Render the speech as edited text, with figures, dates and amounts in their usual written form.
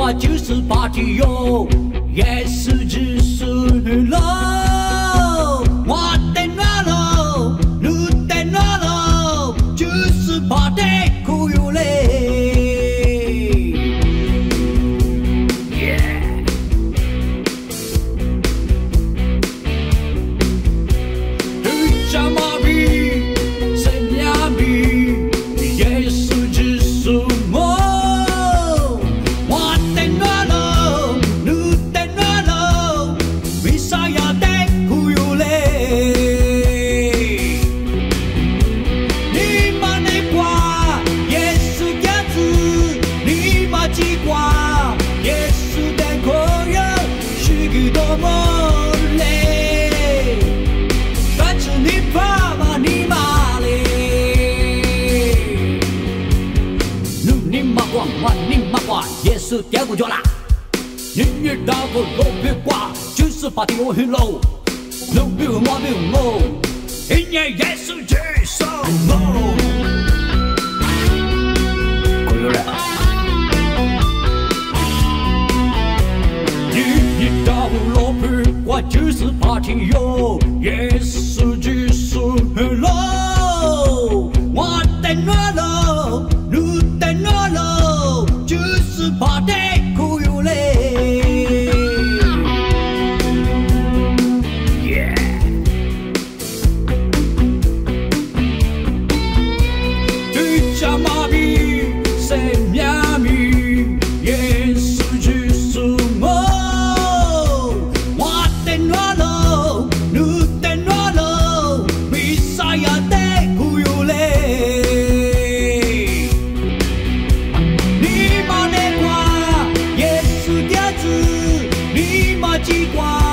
我就是巴提哟，耶稣基督喽，我的那喽，你的那喽，就是巴提库有嘞。耶稣掉过脚啦，你遇到个老别挂，就是把地我去喽，老别我别我，因为耶稣接受我。可有人？你遇到个老别挂，就是把地哟，耶稣接受喽，我等我喽，你等我喽。就是怕得苦有嘞，对家妈咪生命咪，耶稣就是我，我等我喽，你等我喽，弥赛亚得苦有嘞。机关。